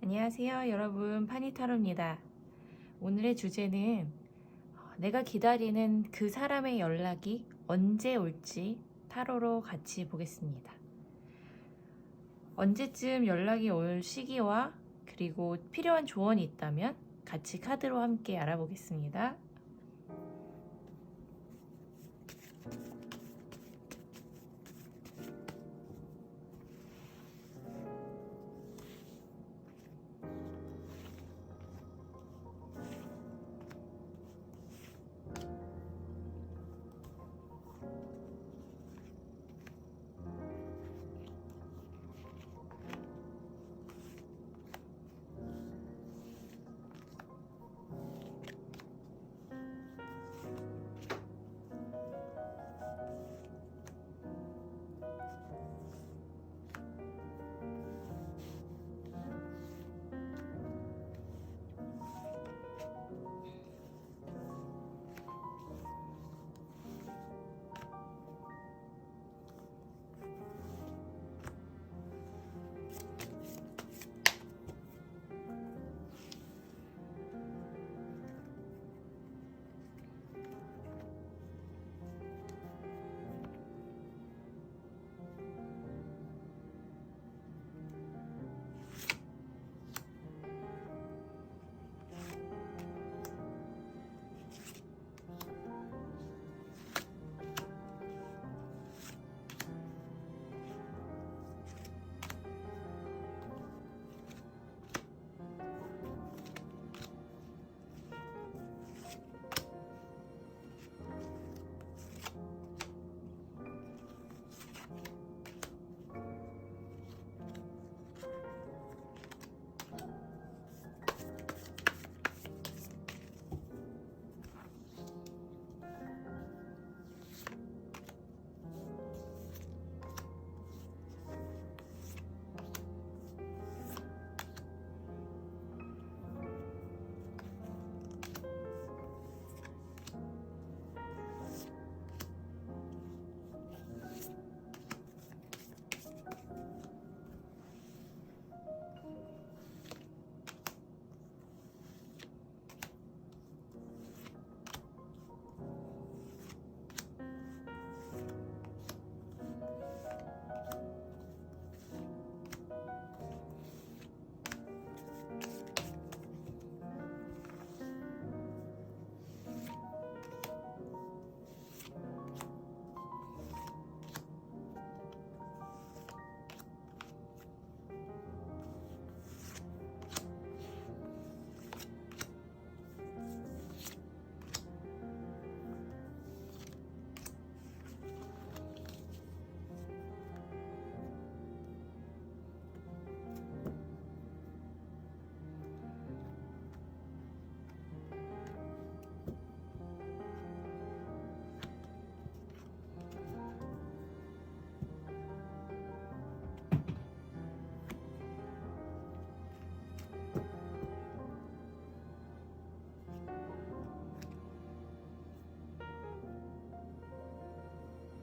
안녕하세요 여러분, 파니타로입니다. 오늘의 주제는 내가 기다리는 그 사람의 연락이 언제 올지 타로로 같이 보겠습니다. 언제쯤 연락이 올 시기와 그리고 필요한 조언이 있다면 같이 카드로 함께 알아보겠습니다.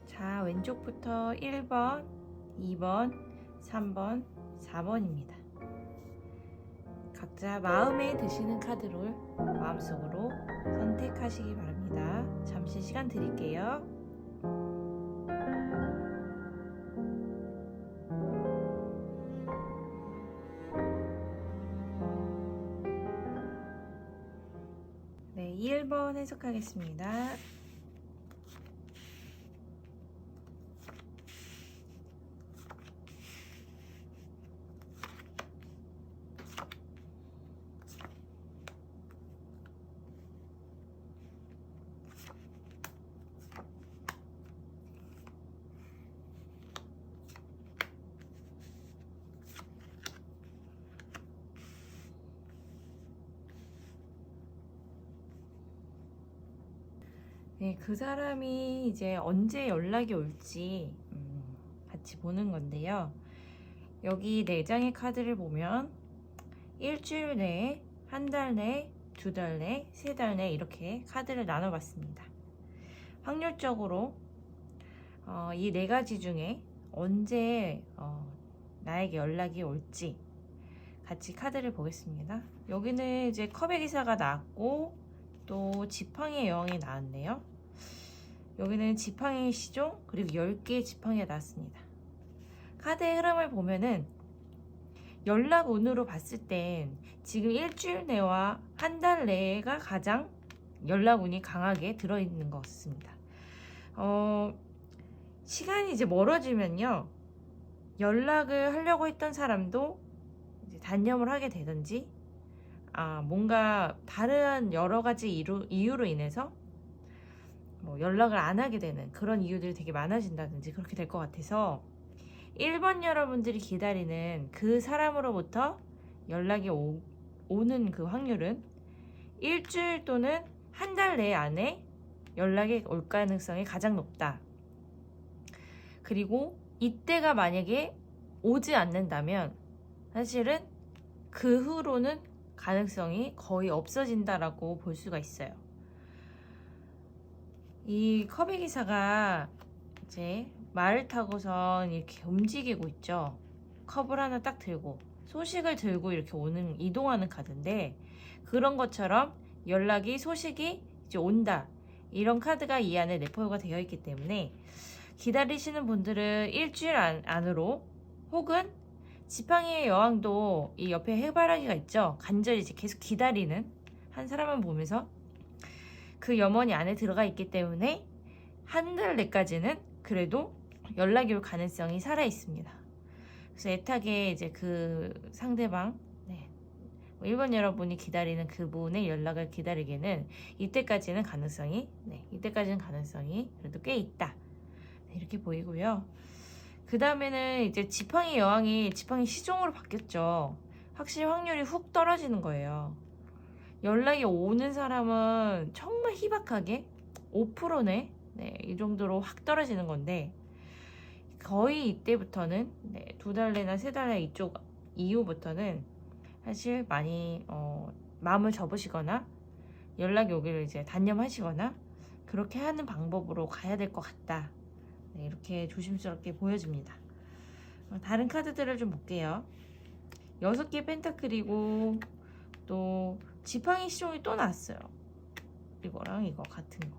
자, 왼쪽부터 1번, 2번, 3번, 4번입니다. 각자 마음에 드시는 카드를 마음속으로 선택하시기 바랍니다. 잠시 시간 드릴게요. 네, 1번 해석하겠습니다. 네, 그 사람이 이제 언제 연락이 올지 같이 보는 건데요. 여기 4장의 카드를 보면 일주일 내에, 한 달 내에, 2달 내에, 3달 내에 이렇게 카드를 나눠봤습니다. 확률적으로 이 4가지 중에 언제 나에게 연락이 올지 같이 카드를 보겠습니다. 여기는 이제 컵의 기사가 나왔고 또 지팡이의 여왕이 나왔네요. 여기는 지팡이 시종 그리고 10개의 지팡이가 나왔습니다. 카드의 흐름을 보면은 연락운으로 봤을 땐 지금 일주일 내와 한 달 내가 가장 연락운이 강하게 들어있는 것 같습니다. 시간이 이제 멀어지면요, 연락을 하려고 했던 사람도 이제 단념을 하게 되든지, 뭔가 다른 여러 가지 이유로 인해서 뭐 연락을 안 하게 되는 그런 이유들이 되게 많아진다든지 그렇게 될 것 같아서 1번 여러분들이 기다리는 그 사람으로부터 연락이 오는 그 확률은 일주일 또는 한 달 내 안에 연락이 올 가능성이 가장 높다. 그리고 이때가 만약에 오지 않는다면 사실은 그 후로는 가능성이 거의 없어진다라고 볼 수가 있어요. 이 컵의 기사가 이제 말을 타고선 이렇게 움직이고 있죠. 컵을 하나 딱 들고 소식을 들고 이렇게 이동하는 카드인데, 그런 것처럼 소식이 이제 온다, 이런 카드가 이 안에 내포가 되어 있기 때문에 기다리시는 분들은 일주일 안으로, 혹은 지팡이의 여왕도 이 옆에 해바라기가 있죠. 간절히 이제 계속 기다리는 한 사람만 보면서 그 염원이 안에 들어가 있기 때문에 한 달 내까지는 그래도 연락이 올 가능성이 살아 있습니다. 그래서 애타게 이제 그 상대방, 1번 여러분이 기다리는 그분의 연락을 기다리기에는 이때까지는 가능성이 그래도 꽤 있다, 이렇게 보이고요. 그 다음에는 이제 지팡이 여왕이 지팡이 시종으로 바뀌었죠. 확실히 확률이 훅 떨어지는 거예요. 연락이 오는 사람은 정말 희박하게 5%네, 이 정도로 확 떨어지는 건데, 거의 이때부터는 2달 내나 3달 내 이쪽 이후부터는 사실 많이 마음을 접으시거나 연락이 오기를 이제 단념하시거나 그렇게 하는 방법으로 가야 될 것 같다, 이렇게 조심스럽게 보여집니다. 다른 카드들을 좀 볼게요. 6개 펜타클이고 또 지팡이 시종이 또 나왔어요. 이거랑 이거 같은 거.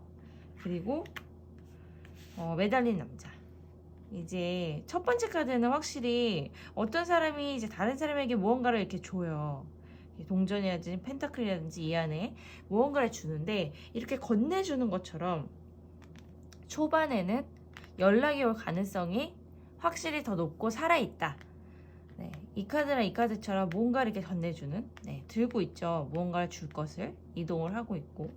그리고 매달린 남자. 이제 첫 번째 카드는 확실히 어떤 사람이 이제 다른 사람에게 무언가를 이렇게 줘요. 동전이라든지 펜타클이라든지 이 안에 무언가를 주는데, 이렇게 건네주는 것처럼 초반에는 연락이 올 가능성이 확실히 더 높고 살아있다. 이 카드랑 이 카드처럼 뭔가를 이렇게 건네주는, 들고 있죠. 무언가를 줄 것을 이동을 하고 있고,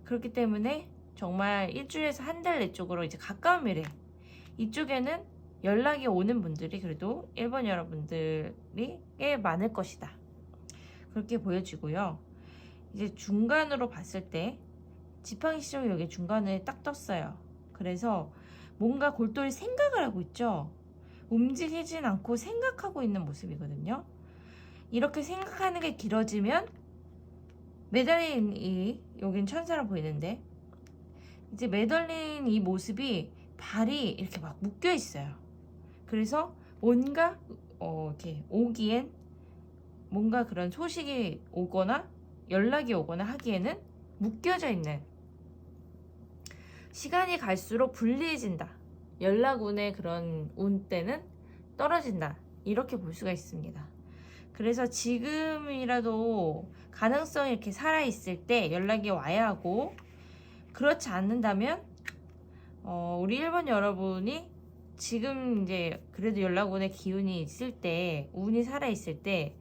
그렇기 때문에 정말 일주일에서 한 달 내 쪽으로 이제 가까운 미래, 이쪽에는 연락이 오는 분들이 그래도 1번 여러분들이 꽤 많을 것이다, 그렇게 보여지고요. 이제 중간으로 봤을 때 지팡이 시종이 여기 중간에 딱 떴어요. 그래서 뭔가 골똘히 생각을 하고 있죠. 움직이진 않고 생각하고 있는 모습이거든요. 이렇게 생각하는 게 길어지면 매달린 여긴 천사로 보이는데, 이제 매달린 이 모습이 발이 이렇게 막 묶여 있어요. 그래서 뭔가 이렇게 오기엔, 뭔가 그런 소식이 오거나 연락이 오거나 하기에는 묶여져 있는, 시간이 갈수록 불리해진다, 연락운의 그런 운때는 떨어진다, 이렇게 볼 수가 있습니다. 그래서 지금이라도 가능성이 이렇게 살아있을 때 연락이 와야 하고, 그렇지 않는다면 우리 1번 여러분이 지금 이제 그래도 연락운의 기운이 있을 때, 운이 살아있을 때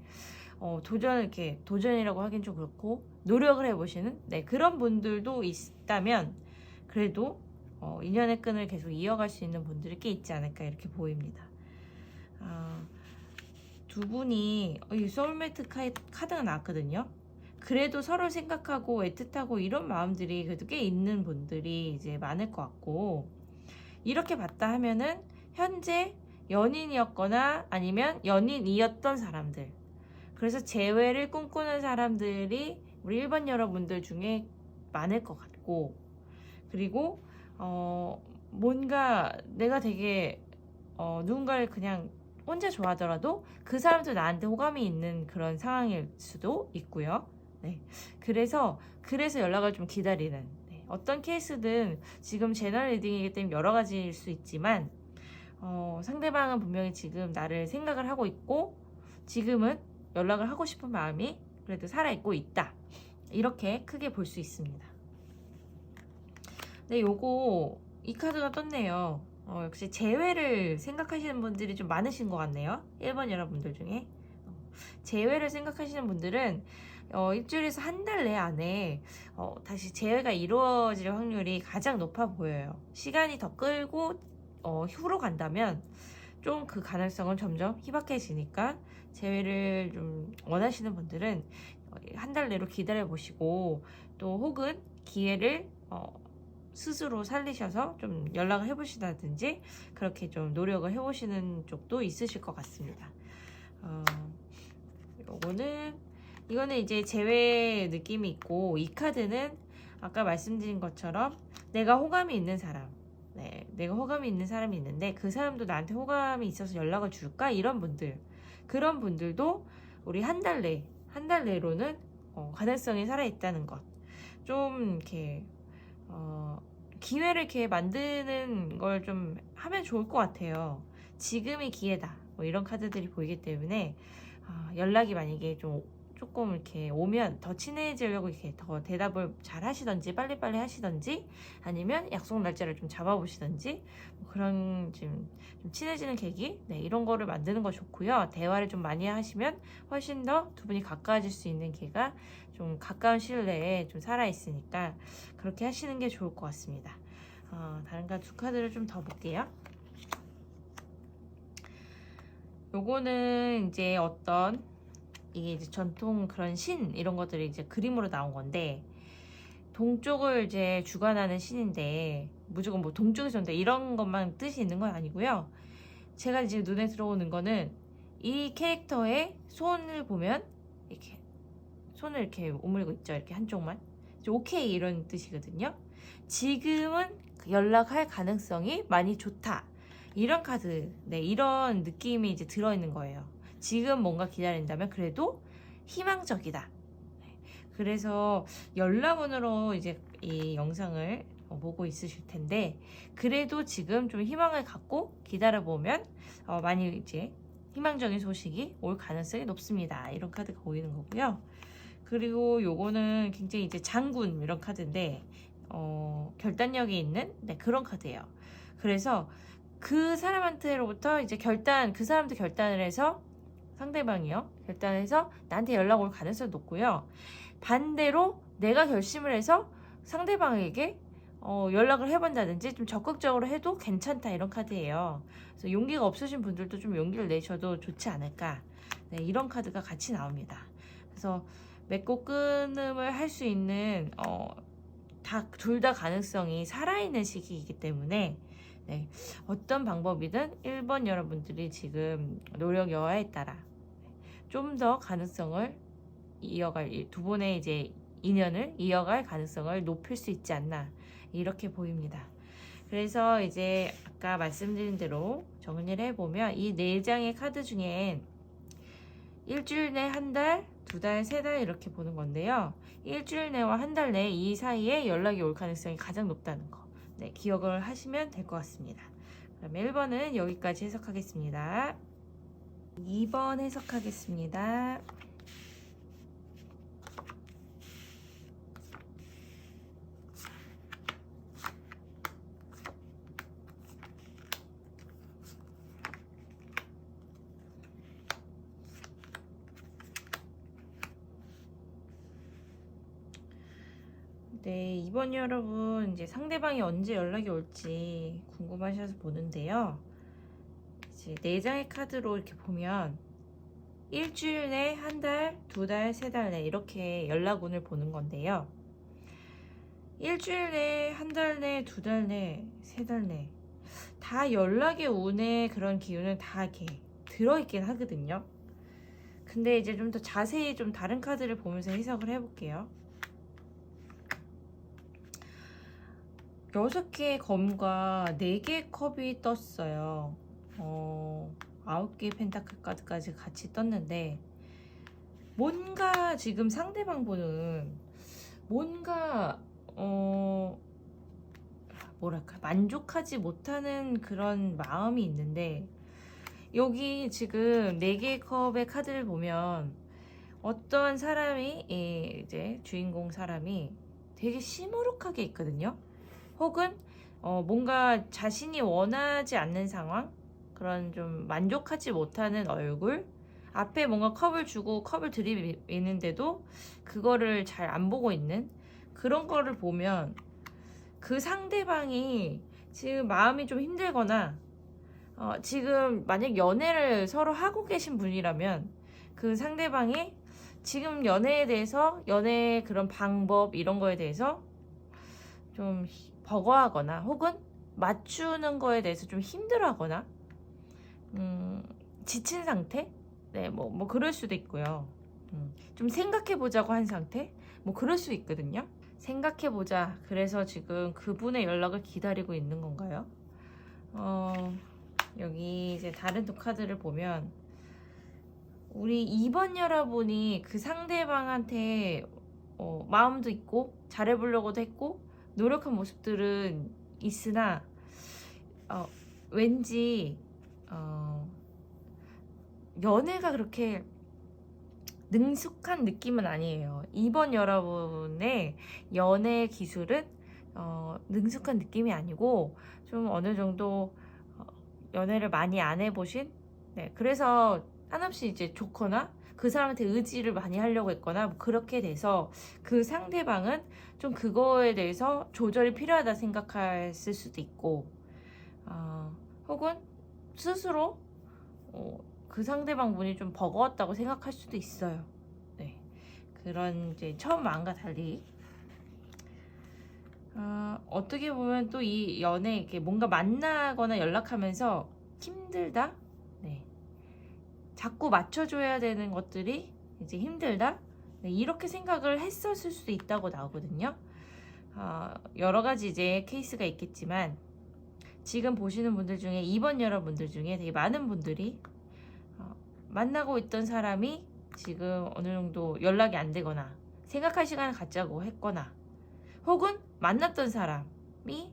도전이라고 하긴 좀 그렇고 노력을 해보시는 그런 분들도 있다면 그래도 인연의 끈을 계속 이어갈 수 있는 분들이 꽤 있지 않을까, 이렇게 보입니다. 두 분이 이 소울메이트 카드가 나왔거든요. 그래도 서로 생각하고 애틋하고 이런 마음들이 그래도 꽤 있는 분들이 이제 많을 것 같고, 이렇게 봤다 하면은 현재 연인이었거나 아니면 연인이었던 사람들, 그래서 재회를 꿈꾸는 사람들이 우리 1번 여러분들 중에 많을 것 같고, 그리고 뭔가 내가 되게 누군가를 그냥 혼자 좋아하더라도 그 사람도 나한테 호감이 있는 그런 상황일 수도 있고요. 네. 그래서 연락을 좀 기다리는, 네. 어떤 케이스든 지금 제너럴 리딩이기 때문에 여러 가지일 수 있지만 상대방은 분명히 지금 나를 생각을 하고 있고 지금은 연락을 하고 싶은 마음이 그래도 살아있고 있다. 이렇게 크게 볼 수 있습니다. 네, 이 카드가 떴네요. 역시 재회를 생각하시는 분들이 좀 많으신 것 같네요. 1번 여러분들 중에. 재회를 생각하시는 분들은 일주일에서 한 달 내 안에 다시 재회가 이루어질 확률이 가장 높아 보여요. 시간이 더 끌고 후로 간다면 좀 그 가능성은 점점 희박해지니까 재회를 좀 원하시는 분들은 한 달 내로 기다려 보시고 또 혹은 기회를 스스로 살리셔서 좀 연락을 해보시다든지 그렇게 좀 노력을 해보시는 쪽도 있으실 것 같습니다. 이거는 이제 재회 느낌이 있고 이 카드는 아까 말씀드린 것처럼 내가 호감이 있는 사람, 네, 내가 호감이 있는 사람이 있는데 그 사람도 나한테 호감이 있어서 연락을 줄까? 이런 분들, 그런 분들도 우리 한 달 내로는 가능성이 살아있다는 것. 좀 이렇게 기회를 이렇게 만드는 걸 좀 하면 좋을 것 같아요. 지금이 기회다. 뭐 이런 카드들이 보이기 때문에 연락이 만약에 조금 이렇게 오면 더 친해지려고 이렇게 더 대답을 잘 하시던지 빨리빨리 하시던지 아니면 약속 날짜를 좀 잡아보시던지 뭐 그런 좀 친해지는 계기, 네, 이런 거를 만드는 거 좋고요. 대화를 좀 많이 하시면 훨씬 더 두 분이 가까워질 수 있는 기회가 좀 가까운 시일 내에 좀 살아있으니까 그렇게 하시는 게 좋을 것 같습니다. 다른 두 카드를 좀 더 볼게요. 요거는 이제 이게 이제 전통 그런 신 이런 것들이 이제 그림으로 나온 건데 동쪽을 이제 주관하는 신인데 무조건 뭐 동쪽에서 온다 이런 것만 뜻이 있는 건 아니고요. 제가 이제 눈에 들어오는 거는 이 캐릭터의 손을 보면 이렇게 손을 이렇게 오물고 있죠. 이렇게 한쪽만. 오케이 이런 뜻이거든요. 지금은 연락할 가능성이 많이 좋다. 이런 카드, 네, 이런 느낌이 이제 들어있는 거예요. 지금 뭔가 기다린다면 그래도 희망적이다. 네, 그래서 연락원으로 이제 이 영상을 보고 있으실 텐데 그래도 지금 좀 희망을 갖고 기다려보면 많이 이제 희망적인 소식이 올 가능성이 높습니다. 이런 카드가 보이는 거고요. 그리고 요거는 굉장히 이제 장군 이런 카드인데 결단력이 있는, 네, 그런 카드예요. 그래서 그 사람한테로부터 이제 그 사람도 결단을 해서 상대방이요. 결단해서 나한테 연락 올 가능성이 높고요. 반대로 내가 결심을 해서 상대방에게 연락을 해본다든지 좀 적극적으로 해도 괜찮다 이런 카드예요. 그래서 용기가 없으신 분들도 좀 용기를 내셔도 좋지 않을까. 네, 이런 카드가 같이 나옵니다. 그래서 맺고 끊음을 할 수 있는 둘 다 가능성이 살아있는 시기이기 때문에 네, 어떤 방법이든 1번 여러분들이 지금 노력 여하에 따라 좀 더 가능성을 두 분의 이제 인연을 이어갈 가능성을 높일 수 있지 않나 이렇게 보입니다. 그래서 이제 아까 말씀드린 대로 정리를 해보면 이 4장의 카드 중에 일주일 내 한 달, 2달, 3달 이렇게 보는 건데요. 일주일 내와 한 달 내 이 사이에 연락이 올 가능성이 가장 높다는 거. 네, 기억을 하시면 될 것 같습니다. 그럼 1번은 여기까지 해석하겠습니다. 2번 해석하겠습니다. 네, 이번 여러분 이제 상대방이 언제 연락이 올지 궁금하셔서 보는데요. 이제 4장의 카드로 이렇게 보면 일주일 내 한 달, 2달, 3달 내 이렇게 연락운을 보는 건데요. 일주일 내, 한 달 내, 2달 내, 3달 내 다 연락의 운의 그런 기운은 다 이렇게 들어있긴 하거든요. 근데 이제 좀 더 자세히 좀 다른 카드를 보면서 해석을 해볼게요. 6개의 검과 4개의 컵이 떴어요. 9개의 펜타클 카드까지 같이 떴는데, 뭔가 지금 상대방 분은 뭔가 뭐랄까 만족하지 못하는 그런 마음이 있는데, 여기 지금 4개의 컵의 카드를 보면 어떤 사람이 이제 주인공 사람이 되게 시무룩하게 있거든요. 혹은 뭔가 자신이 원하지 않는 상황, 그런 좀 만족하지 못하는 얼굴, 앞에 뭔가 컵을 주고 컵을 들이미는데도 그거를 잘 안 보고 있는 그런 거를 보면, 그 상대방이 지금 마음이 좀 힘들거나 지금 만약 연애를 서로 하고 계신 분이라면 그 상대방이 지금 연애에 대해서, 연애의 그런 방법 이런 거에 대해서 좀 버거워하거나, 혹은 맞추는 거에 대해서 좀 힘들어하거나 지친 상태? 네, 뭐 그럴 수도 있고요. 좀 생각해보자고 한 상태? 뭐 그럴 수 있거든요. 생각해보자. 그래서 지금 그분의 연락을 기다리고 있는 건가요? 여기 이제 다른 또 카드를 보면, 우리 2번 여러분이 그 상대방한테 마음도 있고 잘해보려고도 했고 노력한 모습들은 있으나 왠지 연애가 그렇게 능숙한 느낌은 아니에요. 2번 여러분의 연애 기술은 능숙한 느낌이 아니고 좀 어느 정도 연애를 많이 안 해보신, 네, 그래서 한없이 이제 좋거나 그 사람한테 의지를 많이 하려고 했거나 뭐 그렇게 돼서 그 상대방은 좀 그거에 대해서 조절이 필요하다 생각했을 수도 있고, 혹은 스스로 그 상대방 분이 좀 버거웠다고 생각할 수도 있어요. 네, 그런 이제 처음 마음과 달리 어떻게 보면 또 이 연애 이렇게 뭔가 만나거나 연락하면서 힘들다, 네, 자꾸 맞춰줘야 되는 것들이 이제 힘들다, 네, 이렇게 생각을 했었을 수도 있다고 나오거든요. 여러 가지 이제 케이스가 있겠지만 지금 보시는 분들 중에 2번 여러분들 중에 되게 많은 분들이 만나고 있던 사람이 지금 어느 정도 연락이 안 되거나 생각할 시간을 갖자고 했거나, 혹은 만났던 사람이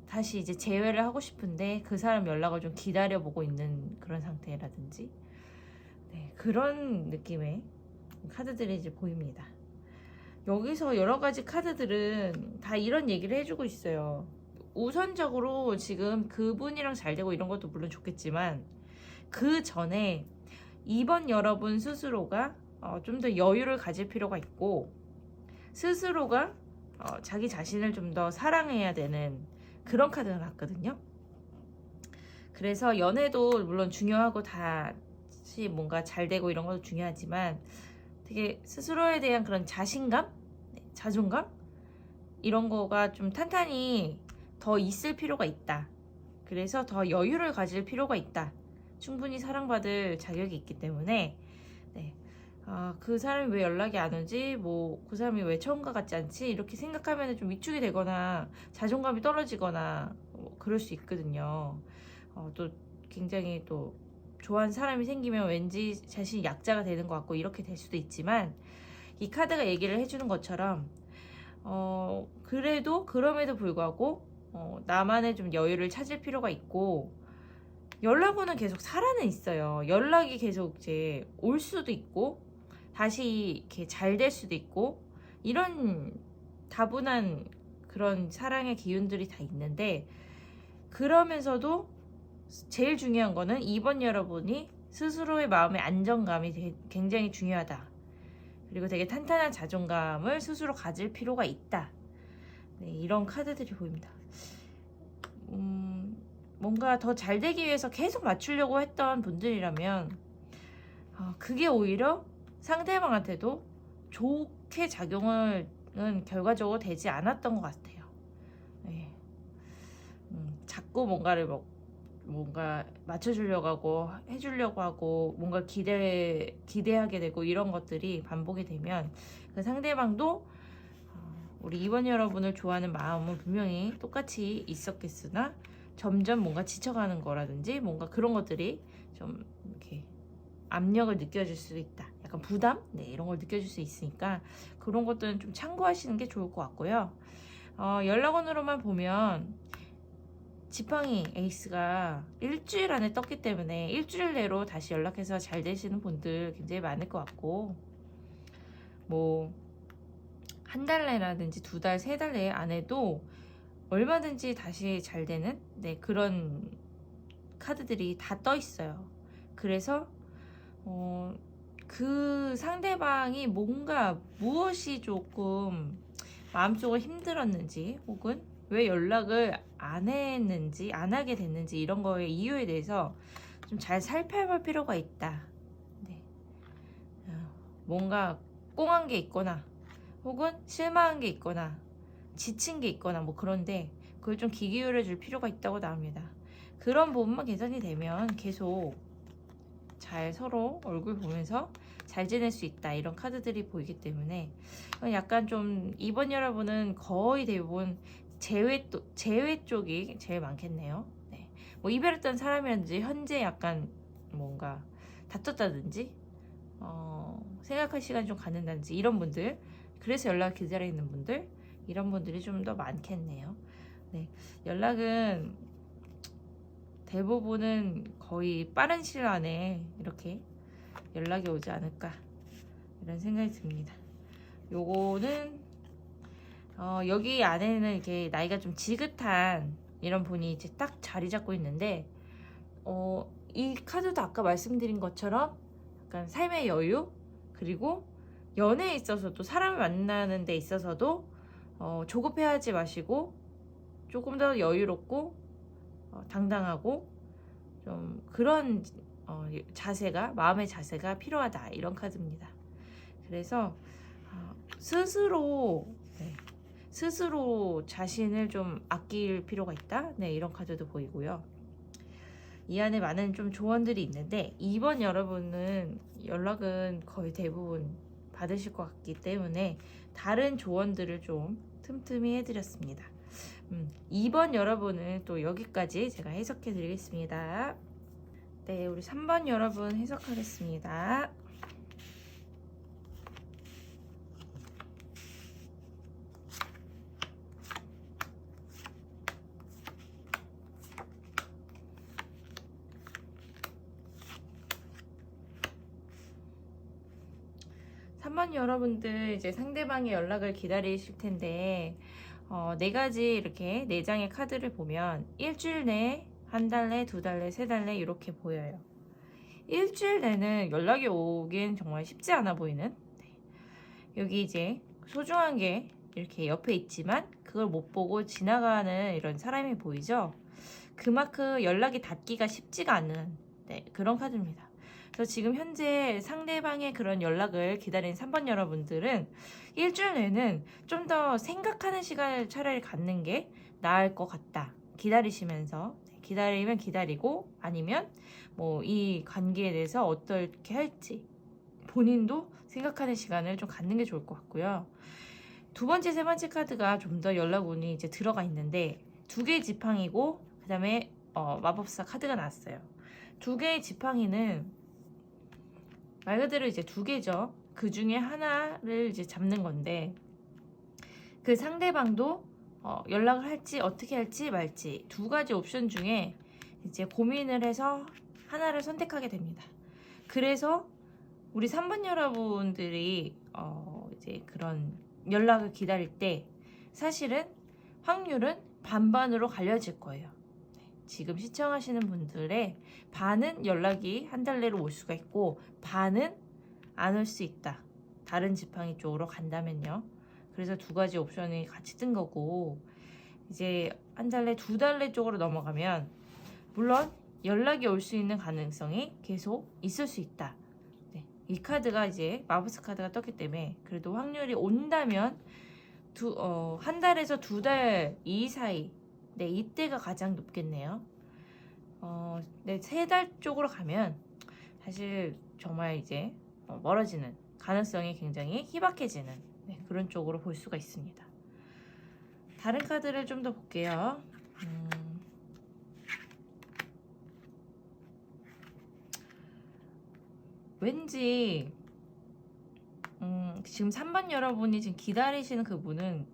다시 이제 재회를 하고 싶은데 그 사람 연락을 좀 기다려보고 있는 그런 상태라든지, 네, 그런 느낌의 카드들이 이제 보입니다. 여기서 여러 가지 카드들은 다 이런 얘기를 해주고 있어요. 우선적으로 지금 그분이랑 잘 되고 이런 것도 물론 좋겠지만, 그 전에 2번 여러분 스스로가 좀 더 여유를 가질 필요가 있고, 스스로가 자기 자신을 좀 더 사랑해야 되는 그런 카드가 났거든요. 그래서 연애도 물론 중요하고 다시 뭔가 잘 되고 이런 것도 중요하지만, 되게 스스로에 대한 그런 자신감, 자존감 이런 거가 좀 탄탄히 더 있을 필요가 있다. 그래서 더 여유를 가질 필요가 있다. 충분히 사랑받을 자격이 있기 때문에, 네, 그 사람이 왜 연락이 안 오지? 뭐 그 사람이 왜 처음과 같지 않지? 이렇게 생각하면 좀 위축이 되거나 자존감이 떨어지거나 뭐 그럴 수 있거든요. 또 굉장히 또 좋아하는 사람이 생기면 왠지 자신이 약자가 되는 것 같고 이렇게 될 수도 있지만, 이 카드가 얘기를 해주는 것처럼 그래도 그럼에도 불구하고 나만의 좀 여유를 찾을 필요가 있고, 연락은 계속 살아는 있어요. 연락이 계속 이제 올 수도 있고 다시 이렇게 잘 될 수도 있고, 이런 다분한 그런 사랑의 기운들이 다 있는데, 그러면서도 제일 중요한 거는 2번 여러분이 스스로의 마음의 안정감이 굉장히 중요하다. 그리고 되게 탄탄한 자존감을 스스로 가질 필요가 있다. 네, 이런 카드들이 보입니다. 뭔가 더 잘 되기 위해서 계속 맞추려고 했던 분들이라면 그게 오히려 상대방한테도 좋게 작용은 결과적으로 되지 않았던 것 같아요. 네. 자꾸 뭔가 맞춰주려고 하고 해주려고 하고 뭔가 기대하게 되고 이런 것들이 반복이 되면 그 상대방도 우리 2번 여러분을 좋아하는 마음은 분명히 똑같이 있었겠으나 점점 뭔가 지쳐가는 거라든지 뭔가 그런 것들이 좀 이렇게 압력을 느껴질 수 있다. 약간 부담? 네, 이런 걸 느껴질 수 있으니까 그런 것들은 좀 참고하시는 게 좋을 것 같고요. 연락원으로만 보면 지팡이 에이스가 일주일 안에 떴기 때문에 일주일 내로 다시 연락해서 잘 되시는 분들 굉장히 많을 것 같고, 뭐 한 달 내라든지 두 달, 세 달 내 안에도 얼마든지 다시 잘 되는 그런 카드들이 다 떠 있어요. 그래서 그 상대방이 뭔가 무엇이 조금 마음속으로 힘들었는지, 혹은 왜 연락을 안 했는지, 안 하게 됐는지, 이런 거의 이유에 대해서 좀 잘 살펴볼 필요가 있다. 네. 뭔가 꽁한 게 있거나, 혹은 실망한 게 있거나, 지친 게 있거나, 뭐 그런데 그걸 좀 귀 기울여 줄 필요가 있다고 나옵니다. 그런 부분만 개선이 되면 계속 잘 서로 얼굴 보면서 잘 지낼 수 있다, 이런 카드들이 보이기 때문에 약간 좀 이번 여러분은 거의 대부분 재회 쪽이 제일 많겠네요. 네. 뭐 이별했던 사람이라든지 현재 약간 뭔가 다퉜다든지 생각할 시간이 좀 갖는다든지 이런 분들, 그래서 연락 기다려 있는 분들, 이런 분들이 좀 더 많겠네요. 네. 연락은 대부분은 거의 빠른 시일 안에 이렇게 연락이 오지 않을까, 이런 생각이 듭니다. 요거는 여기 안에는 이렇게 나이가 좀 지긋한 이런 분이 이제 딱 자리 잡고 있는데, 이 카드도 아까 말씀드린 것처럼 약간 삶의 여유, 그리고 연애에 있어서도, 사람을 만나는 데 있어서도 조급해하지 마시고 조금 더 여유롭고 당당하고 좀 그런 자세가, 마음의 자세가 필요하다, 이런 카드입니다. 그래서 스스로 자신을 좀 아낄 필요가 있다, 이런 카드도 보이고요. 이 안에 많은 좀 조언들이 있는데, 이번 여러분은 연락은 거의 대부분 받으실 것 같기 때문에 다른 조언들을 좀 틈틈이 해드렸습니다. 2번 여러분은 또 여기까지 제가 해석해 드리겠습니다. 네, 우리 3번 여러분 해석하겠습니다. 여러분들 이제 상대방의 연락을 기다리실 텐데, 네 가지 이렇게 네 장의 카드를 보면 일주일 내, 한 달 내, 두 달 내, 세 달 내 이렇게 보여요. 일주일 내는 연락이 오긴 정말 쉽지 않아 보이는, 여기 이제 소중한 게 이렇게 옆에 있지만 그걸 못 보고 지나가는 이런 사람이 보이죠. 그만큼 연락이 닿기가 쉽지가 않은 그런 카드입니다. 그래서 지금 현재 상대방의 그런 연락을 기다리는 3번 여러분들은 일주일 내는 좀 더 생각하는 시간을 차라리 갖는 게 나을 것 같다. 기다리시면서, 기다리면 기다리고, 아니면 뭐 이 관계에 대해서 어떻게 할지 본인도 생각하는 시간을 좀 갖는 게 좋을 것 같고요. 두 번째, 세 번째 카드가 좀 더 연락운이 이제 들어가 있는데, 두 개의 지팡이고 그 다음에 마법사 카드가 나왔어요. 두 개의 지팡이는 말 그대로 이제 두 개죠. 그 중에 하나를 이제 잡는 건데, 그 상대방도 연락을 할지 어떻게 할지 말지 두 가지 옵션 중에 이제 고민을 해서 하나를 선택하게 됩니다. 그래서 우리 3번 여러분들이 이제 그런 연락을 기다릴 때 사실은 확률은 반반으로 갈려질 거예요. 지금 시청하시는 분들의 반은 연락이 한 달 내로 올 수가 있고, 반은 안 올 수 있다. 다른 지팡이 쪽으로 간다면요. 그래서 두 가지 옵션이 같이 뜬 거고, 이제 한 달 내, 두 달 내 쪽으로 넘어가면 물론 연락이 올 수 있는 가능성이 계속 있을 수 있다. 이 카드가 이제 마법사 카드가 떴기 때문에 그래도 확률이 온다면 한 달에서 두 달 이 사이, 이때가 가장 높겠네요. 세 달 쪽으로 가면 사실 정말 이제 멀어지는 가능성이 굉장히 희박해지는 그런 쪽으로 볼 수가 있습니다. 다른 카드를 좀 더 볼게요. 왠지 지금 3번 여러분이 지금 기다리시는 그분은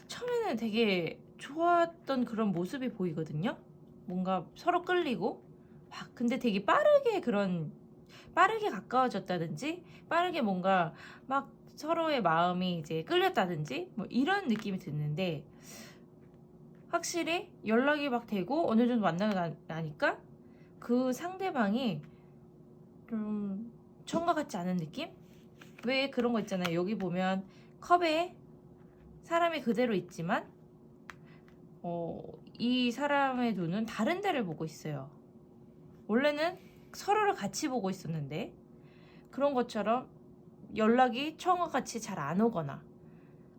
처음에는 되게 좋았던 그런 모습이 보이거든요. 뭔가 서로 끌리고 근데 되게 빠르게 가까워졌다든지 빠르게 뭔가 막 서로의 마음이 이제 끌렸다든지 뭐 이런 느낌이 드는데, 확실히 연락이 막 되고 어느 정도 만나고 나니까 그 상대방이 좀 처음과 같지 않은 느낌? 왜 그런 거 있잖아요. 여기 보면 컵에 사람이 그대로 있지만 이 사람의 눈은 다른 데를 보고 있어요. 원래는 서로를 같이 보고 있었는데, 그런 것처럼 연락이 처음과 같이 잘 안 오거나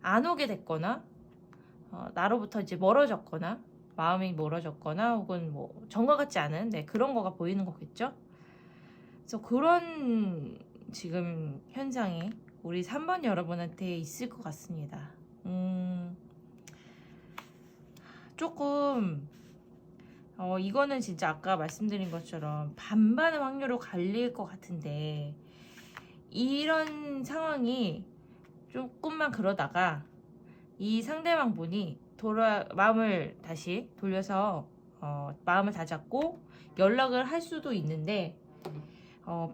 안 오게 됐거나 나로부터 이제 멀어졌거나 마음이 멀어졌거나 혹은 뭐 전과 같지 않은 그런 거가 보이는 거겠죠. 그래서 그런 지금 현상이 우리 3번 여러분한테 있을 것 같습니다. 조금 이거는 진짜 아까 말씀드린 것처럼 반반의 확률로 갈릴 것 같은데, 이런 상황이 조금만 그러다가 이 상대방 분이 마음을 다시 돌려서 마음을 다잡고 연락을 할 수도 있는데,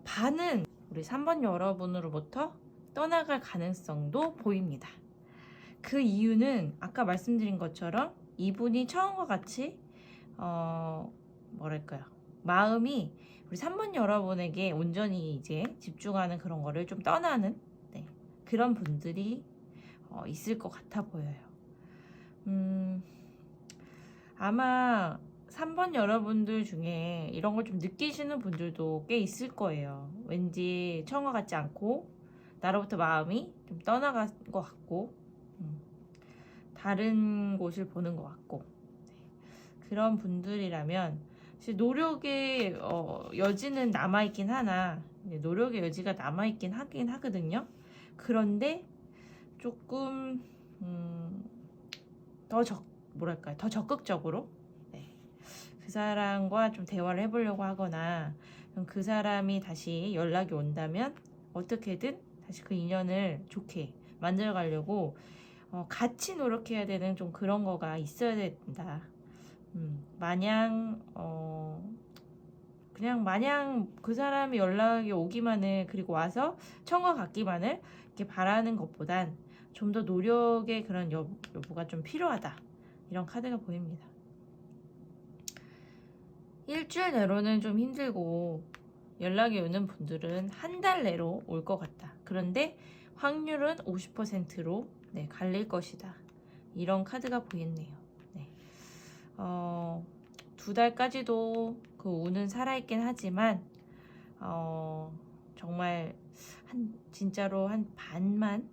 반은 우리 3번 여러분으로부터 떠나갈 가능성도 보입니다. 그 이유는 아까 말씀드린 것처럼 이분이 처음과 같이 뭐랄까요, 마음이 우리 3번 여러분에게 온전히 이제 집중하는 그런 거를 좀 떠나는 그런 분들이 있을 것 같아 보여요. 아마 3번 여러분들 중에 이런 걸 좀 느끼시는 분들도 꽤 있을 거예요. 왠지 처음과 같지 않고 나로부터 마음이 좀 떠나간 것 같고 다른 곳을 보는 것 같고, 그런 분들이라면 노력의 여지는 남아있긴 하나, 노력의 여지가 남아있긴 하긴 하거든요. 그런데 조금 더 적극적으로 그 사람과 좀 대화를 해보려고 하거나, 그 사람이 다시 연락이 온다면 어떻게든 다시 그 인연을 좋게 만들어가려고 같이 노력해야 되는 좀 그런 거가 있어야 된다. 마냥 그 사람이 연락이 오기만을, 그리고 와서 청과 같기만을 이렇게 바라는 것보단 좀 더 노력의 그런 여부가 좀 필요하다, 이런 카드가 보입니다. 일주일 내로는 좀 힘들고 연락이 오는 분들은 한 달 내로 올 것 같다. 그런데 확률은 50%로 갈릴 것이다, 이런 카드가 보이네요. 2달까지도 그 운은 살아있긴 하지만 정말 진짜로 한 반만,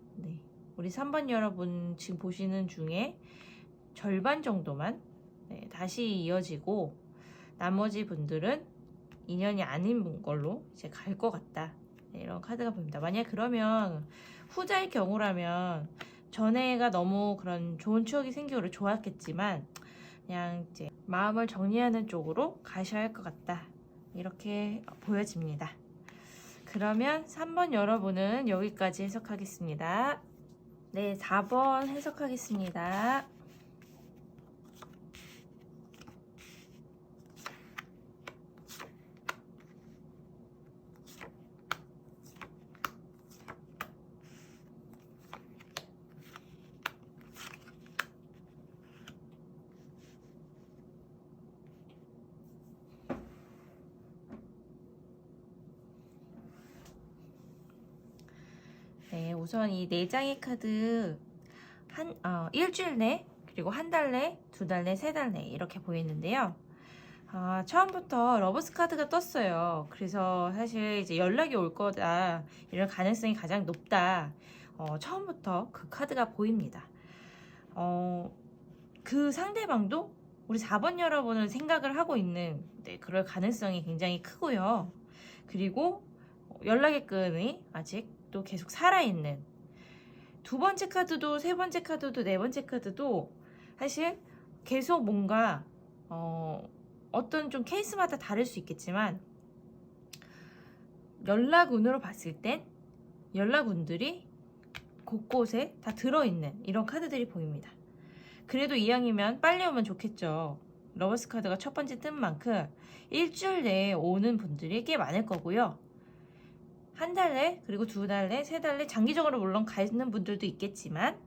우리 3번 여러분 지금 보시는 중에 절반 정도만 다시 이어지고, 나머지 분들은 인연이 아닌 걸로 이제 갈 것 같다, 이런 카드가 보입니다. 만약 그러면 후자의 경우라면 전에가 너무 그런 좋은 추억이 생기고 좋았겠지만 그냥 이제 마음을 정리하는 쪽으로 가셔야 할 것 같다, 이렇게 보여집니다. 그러면 3번 여러분은 여기까지 해석하겠습니다. 4번 해석하겠습니다. 우선 이 4장의 카드 일주일 내, 그리고 한 달 내, 2달 내, 3달 내 이렇게 보이는데요. 처음부터 러브스 카드가 떴어요. 그래서 사실 이제 연락이 올 거다, 이런 가능성이 가장 높다. 처음부터 그 카드가 보입니다. 그 상대방도 우리 4번 여러분을 생각을 하고 있는 그럴 가능성이 굉장히 크고요. 그리고 연락의 끈이 아직도 계속 살아있는, 2번째 카드도 3번째 카드도 4번째 카드도 사실 계속 뭔가 어떤 좀 케이스마다 다를 수 있겠지만 연락운으로 봤을 땐 연락운들이 곳곳에 다 들어있는 이런 카드들이 보입니다. 그래도 이왕이면 빨리 오면 좋겠죠. 러버스 카드가 첫 번째 뜬 만큼 일주일 내에 오는 분들이 꽤 많을 거고요. 한 달 내, 그리고 두 달 내, 세 달 내, 장기적으로 물론 가는 분들도 있겠지만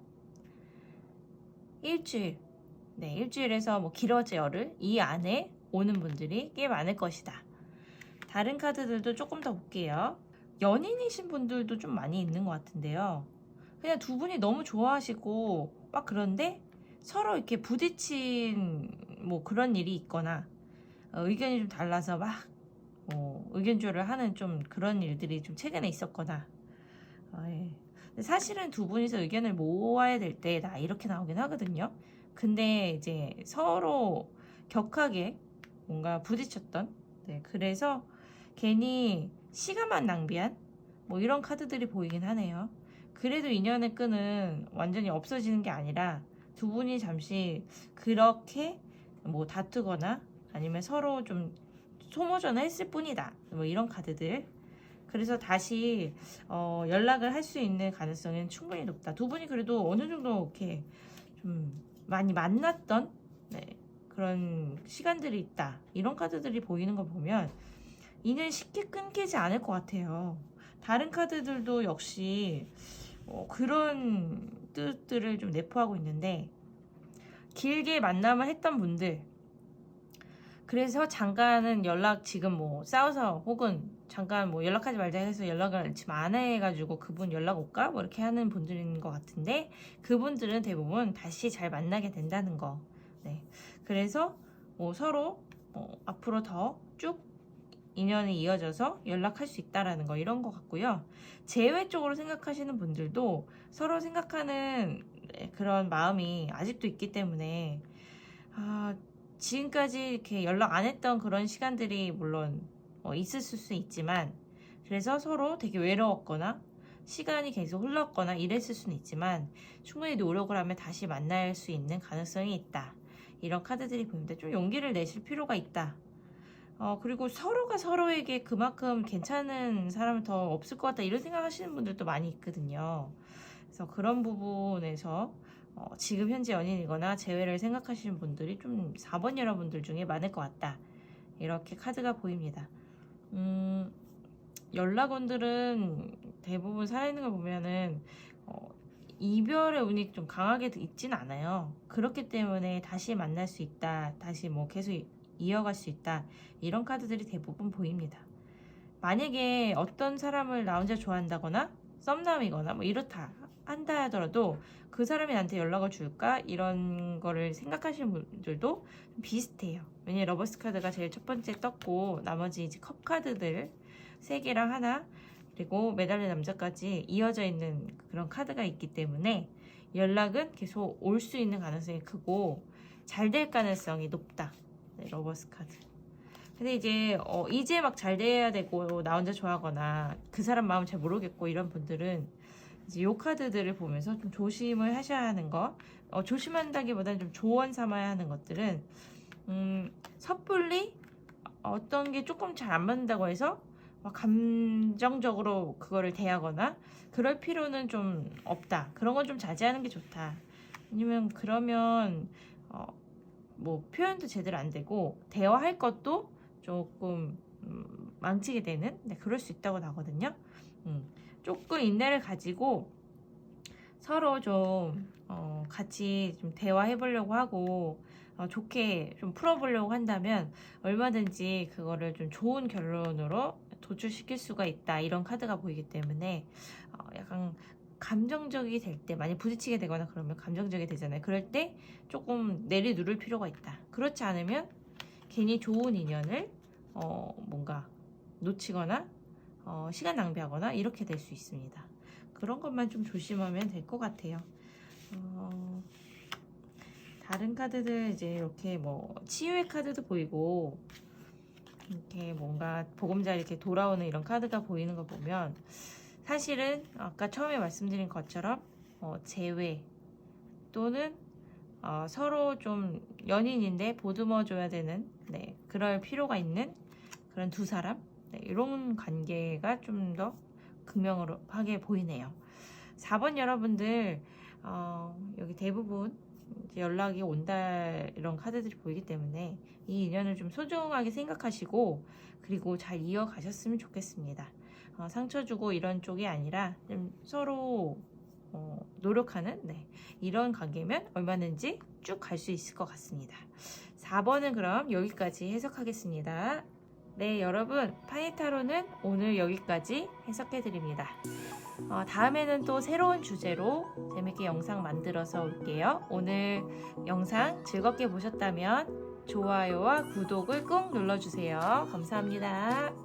일주일에서 뭐 길어져 열흘 이 안에 오는 분들이 꽤 많을 것이다. 다른 카드들도 조금 더 볼게요. 연인이신 분들도 좀 많이 있는 것 같은데요. 그냥 두 분이 너무 좋아하시고 막 그런데 서로 이렇게 부딪힌 뭐 그런 일이 있거나 의견이 좀 달라서 막 의견조를 하는 좀 그런 일들이 좀 최근에 있었거나 예. 근데 사실은 두 분이서 의견을 모아야 될 때 나 이렇게 나오긴 하거든요. 근데 이제 서로 격하게 뭔가 부딪혔던 그래서 괜히 시간만 낭비한 뭐 이런 카드들이 보이긴 하네요. 그래도 인연의 끈은 완전히 없어지는 게 아니라 두 분이 잠시 그렇게 뭐 다투거나 아니면 서로 좀 소모전을 했을 뿐이다. 뭐 이런 카드들. 그래서 다시 연락을 할 수 있는 가능성은 충분히 높다. 두 분이 그래도 어느 정도 이렇게 좀 많이 만났던 그런 시간들이 있다. 이런 카드들이 보이는 거 보면 인연 쉽게 끊기지 않을 것 같아요. 다른 카드들도 역시 그런 뜻들을 좀 내포하고 있는데 길게 만남을 했던 분들 그래서 잠깐은 연락 지금 뭐 싸워서 혹은 잠깐 뭐 연락하지 말자 해서 연락을 지금 안 해가지고 그분 연락 올까? 뭐 이렇게 하는 분들인 것 같은데 그분들은 대부분 다시 잘 만나게 된다는 거. 네. 그래서 뭐 서로 앞으로 더 쭉 인연이 이어져서 연락할 수 있다라는 거 이런 것 같고요. 재회 쪽으로 생각하시는 분들도 서로 생각하는 그런 마음이 아직도 있기 때문에 지금까지 이렇게 연락 안 했던 그런 시간들이 물론 있었을 수 있지만 그래서 서로 되게 외로웠거나 시간이 계속 흘렀거나 이랬을 수는 있지만 충분히 노력을 하면 다시 만날 수 있는 가능성이 있다. 이런 카드들이 보이는데 좀 용기를 내실 필요가 있다. 그리고 서로가 서로에게 그만큼 괜찮은 사람은 더 없을 것 같다 이런 생각하시는 분들도 많이 있거든요. 그래서 그런 부분에서 지금 현재 연인이거나 재회를 생각하시는 분들이 좀 4번 여러분들 중에 많을 것 같다. 이렇게 카드가 보입니다. 연락원들은 대부분 살아있는 걸 보면은 이별의 운이 좀 강하게 있진 않아요. 그렇기 때문에 다시 만날 수 있다. 다시 뭐 계속 이어갈 수 있다. 이런 카드들이 대부분 보입니다. 만약에 어떤 사람을 나 혼자 좋아한다거나 썸남이거나 뭐 이렇다 한다 하더라도 그 사람이 나한테 연락을 줄까? 이런 거를 생각하시는 분들도 비슷해요. 왜냐면 러버스 카드가 제일 첫 번째 떴고 나머지 이제 컵 카드들 3개랑 하나 그리고 매달린 남자까지 이어져 있는 그런 카드가 있기 때문에 연락은 계속 올 수 있는 가능성이 크고 잘 될 가능성이 높다. 러버스 카드. 근데 이제 막 잘 돼야 되고 나 혼자 좋아하거나 그 사람 마음 잘 모르겠고 이런 분들은 이제 요 카드들을 보면서 좀 조심을 하셔야 하는 거. 조심한다기보다는 좀 조언 삼아야 하는 것들은 섣불리 어떤 게 조금 잘 안 맞는다고 해서 막 감정적으로 그거를 대하거나 그럴 필요는 좀 없다. 그런 건 좀 자제하는 게 좋다. 왜냐면 그러면 뭐 표현도 제대로 안 되고 대화할 것도 조금 망치게 되는 그럴 수 있다고 나거든요. 조금 인내를 가지고 서로 좀 같이 좀 대화해 보려고 하고 좋게 좀 풀어보려고 한다면 얼마든지 그거를 좀 좋은 결론으로 도출시킬 수가 있다. 이런 카드가 보이기 때문에 약간 감정적이 될 때 많이 부딪히게 되거나 그러면 감정적이 되잖아요. 그럴 때 조금 내리누를 필요가 있다. 그렇지 않으면 괜히 좋은 인연을 뭔가 놓치거나 시간 낭비하거나 이렇게 될 수 있습니다. 그런 것만 좀 조심하면 될 것 같아요. 다른 카드들 이제 이렇게 뭐 치유의 카드도 보이고 이렇게 뭔가 보금자리 이렇게 돌아오는 이런 카드가 보이는 거 보면 사실은 아까 처음에 말씀드린 것처럼 재회 또는 서로 좀 연인인데 보듬어 줘야 되는 그럴 필요가 있는 그런 두 사람 네, 이런 관계가 좀 더 극명하게 보이네요. 4번 여러분들 여기 대부분 이제 연락이 온다 이런 카드들이 보이기 때문에 이 인연을 좀 소중하게 생각하시고 그리고 잘 이어가셨으면 좋겠습니다. 상처 주고 이런 쪽이 아니라 좀 서로 노력하는 이런 관계면 얼마든지 쭉 갈 수 있을 것 같습니다. 4번은 그럼 여기까지 해석하겠습니다. 네, 여러분 파이타로는 오늘 여기까지 해석해 드립니다. 다음에는 또 새로운 주제로 재밌게 영상 만들어서 올게요. 오늘 영상 즐겁게 보셨다면 좋아요와 구독을 꾹 눌러주세요. 감사합니다.